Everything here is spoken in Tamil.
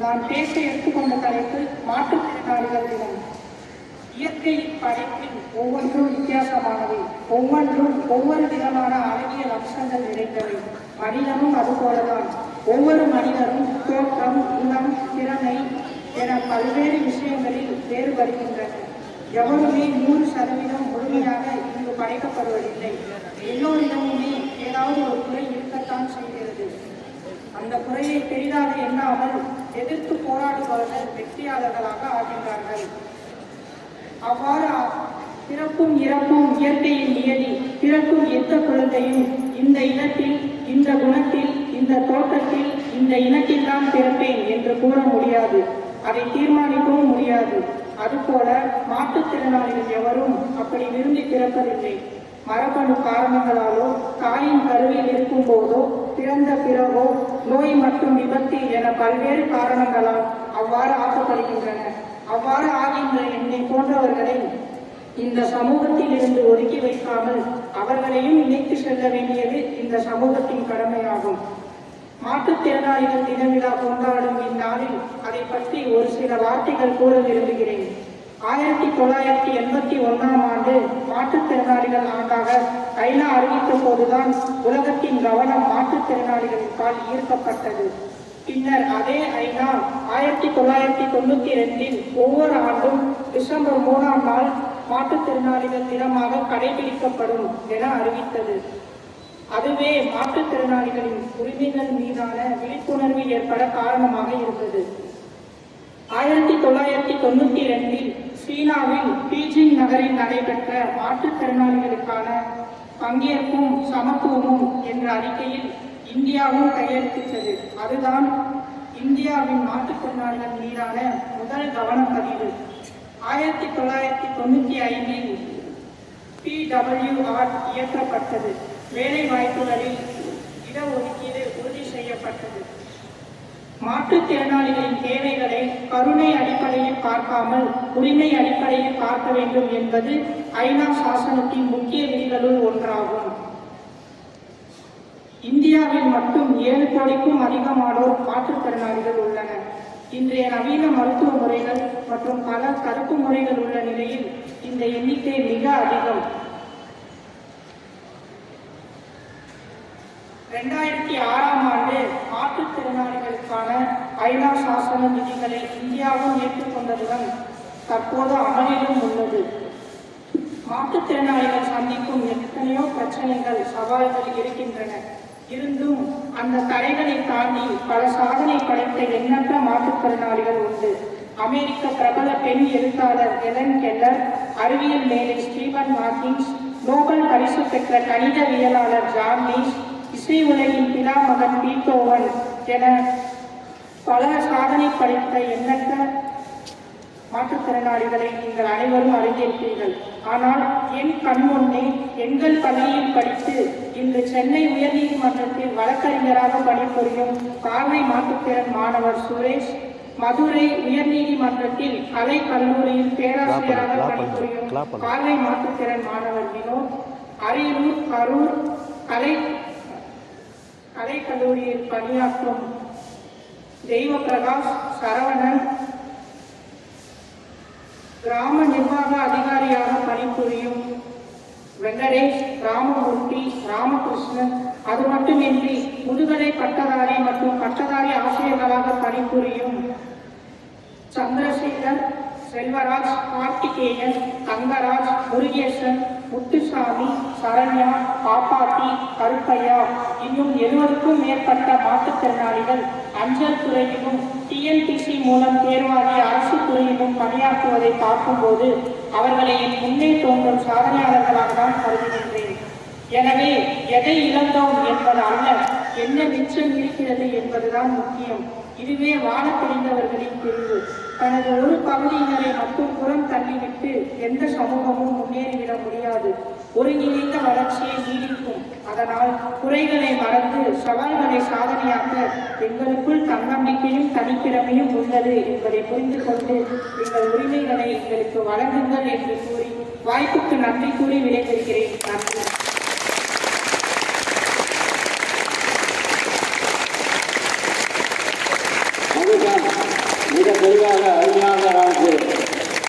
நான் பேச எடுத்துக்கொண்ட தலைப்பு மாற்றுத்திறனாளிகள் தினம். இயற்கையின் படைப்பில் ஒவ்வொன்றும் வித்தியாசமானவை, ஒவ்வொன்றும் ஒவ்வொரு விதமான அழகிய அம்சங்கள் நிறைந்தவை. மனிதனும் அதுபோலதான். ஒவ்வொரு மனிதரும் தோற்றம், இனம், திறமை என பல்வேறு விஷயங்களில் வேறுபடுகின்றனர். எவருமே 100% முழுமையாக இங்கு படைக்கப்படுவதில்லை. எல்லோரிடமுமே ஏதாவது ஒரு குறை இருக்கத்தான் செய்கிறது. அந்த குறையை பெரிதாக எண்ணாமல் எதிர்த்து போராடுபவர்கள் வெற்றியாளர்களாக ஆகின்றார்கள். அவ்வாறு பிறப்பும் இறப்பும் இயற்கையின் நியதி. பிறக்கும் எந்த குழந்தையும் இந்த இனத்தில், இந்த குணத்தில், இந்த தோட்டத்தில், இந்த இனத்தில் தான் பிறப்பேன் என்று கூற முடியாது. அதை தீர்மானிக்கவும் முடியாது. அதுபோல மாற்றுத்திறனாளிகள் எவரும் அப்படி விரும்பி பிறப்பதில்லை. மரபணு காரணங்களாலோ, தாயின் கருவில் இருக்கும் போதோ, பிறந்த பிறகோ, நோய் மற்றும் விபத்து என பல்வேறு காரணங்களால் அவ்வாறு ஆக்கப்படுகின்றன. அவ்வாறு ஆகின்ற என்னை போன்றவர்களை இந்த சமூகத்தில் இருந்து ஒதுக்கி வைக்காமல் அவர்களையும் இணைத்து செல்ல வேண்டியது இந்த சமூகத்தின் கடமையாகும். மாற்றுத்திறனாளிகள் தின விழா கொண்டாடும் இந்நாளில் அதை பற்றி ஒரு சில வார்த்தைகள் கூற விரும்புகிறேன். 1981ஆம் ஆண்டு மாற்றுத்திறனாளிகள் ஆண்டாக ஐநா அறிவித்த போதுதான் உலகத்தின் கவனம் மாற்றுத்திறனாளிகளின் பால் ஈர்க்கப்பட்டது. பின்னர் அதே ஐநா 1992இல் ஒவ்வொரு ஆண்டும் டிசம்பர் 3ஆம் நாள் மாற்றுத்திறனாளிகள் தினமாக கடைபிடிக்கப்படும் என அறிவித்தது. அதுவே மாற்றுத்திறனாளிகளின் உரிமைகள் மீதான விழிப்புணர்வு ஏற்பட காரணமாக இருந்தது. 1992இல் சீனாவில் பீஜிங் நகரில் நடைபெற்ற மாற்றுத்திறனாளிகளுக்கான பங்கேற்பும் சமத்துவமும் என்ற அறிக்கையில் இந்தியாவும் கையெழுத்திட்டது. அதுதான் இந்தியாவின் மாற்றுத்திறனாளிகள் மீதான முதல் கவனப்பதிவு. 1995இல் PWR இயற்றப்பட்டது. வேலை வாய்ப்புகளில் இடஒதுக்கீடு உறுதி செய்யப்பட்டது. மாற்றுத்திறனாளிகளின் தேவைகளை கருணை அடிப்படையில் பார்க்காமல் உரிமை அடிப்படையில் பார்க்க வேண்டும் என்பது ஐநா சாசனத்தின் முக்கிய விதிகளுள் ஒன்றாகும். இந்தியாவில் மட்டும் 7 கோடிக்கும் அதிகமானோர் மாற்றுத்திறனாளிகள் உள்ளனர். இன்றைய நவீன மருத்துவ முறைகள் மற்றும் பல தடுப்பு முறைகள் உள்ள நிலையில் இந்த எண்ணிக்கை மிக அதிகம். 2006ஆம் ஆண்டு மாற்றுத்திறனாளிகளுக்கான ஐநா சாசன விதிகளை இந்தியாவும் ஏற்றுக்கொண்டதுடன் தற்போது அமலிலும் உள்ளது. மாற்றுத்திறனாளிகள் சந்திக்கும் எத்தனையோ பிரச்சனைகள், சவால்கள் இருக்கின்றன. இருந்தும் அந்த தடைகளை தாண்டி பல சாதனை படைத்த எண்ணற்ற மாற்றுத்திறனாளிகள் உண்டு. அமெரிக்க பிரபல பெண் எழுத்தாளர் ஹெலன் கெல்லர், அறிவியல் மேதை ஸ்டீபன் ஹாக்கிங்ஸ், நோபல் பரிசு பெற்ற கணிதவியலாளர் ஜான் லீஸ், இசை உலகின் பிதாமகன் பீத்தோவன் என பல சாதனை படைத்த எண்ணற்ற மாற்றுத்திறனாளிகளை நீங்கள் அனைவரும் அறிந்திருப்பீர்கள். ஆனால் என் கண்முன்னே எங்கள் பள்ளியில் படித்து இன்று சென்னை உயர்நீதிமன்றத்தில் வழக்கறிஞராக பணிபுரியும் பார்வை மாற்றுத்திறன் மாணவர் சுரேஷ், மதுரை உயர்நீதிமன்றத்தில் கலை கல்லூரியில் பேராசிரியராக பணிபுரியும் பார்வை மாற்றுத்திறன் மாணவர் வினோத், அரியலூர், கரூர் கலை கல்லூரியில் பணியாற்றும் தெய்வ பிரகாஷ், சரவணன், கிராம நிர்வாக அதிகாரியாக பணிபுரியும் வெங்கடேஷ், ராமமூர்த்தி, ராமகிருஷ்ணன், அது மட்டுமின்றி முதுகலை பட்டதாரி மற்றும் பட்டதாரி ஆசிரியர்களாக பணிபுரியும் சந்திரசேகர், செல்வராஜ், கார்த்திகேயன், தங்கராஜ், முருகேசன், முத்துசாமி, சரண்யா, பாப்பாத்தி, கருப்பையா, இன்னும் 70க்கும் மேற்பட்ட மாற்றுத்திறனாளிகள் அஞ்சல் துறையிலும் TNPC மூலம் தேர்வாகி அரசு துறையிலும் பணியாற்றுவதை பார்க்கும்போது அவர்களை என் முன்னே தோன்றும் சாதனையாளர்களாக தான் கருதுகின்றேன். எனவே எதை இழந்தோம் என்பது அல்ல, என்ன மிச்சம் இருக்கிறது என்பதுதான் முக்கியம். இதுவே வாழ தெரிந்தவர்களின் பிரிவு. தனது ஒரு பகுதியினரை மட்டும் புறம் தள்ளிவிட்டு எந்த சமூகமும் முன்னேறிவிட முடியாது. ஒருங்கிணைந்த வளர்ச்சியை நீடிக்கும். அதனால் குறைகளை மறந்து சவால்களை சாதனையாக்க எங்களுக்குள் தன்னம்பிக்கையும் தனித்திறமையும் உள்ளது என்பதை புரிந்து கொண்டு எங்கள் உரிமைகளை எங்களுக்கு வழங்குங்கள் என்று கூறி வாய்ப்புக்கு நன்றி கூறி விடைபெறுகிறேன். நன்றி. தெளிவாக அருமையாக காமிச்சு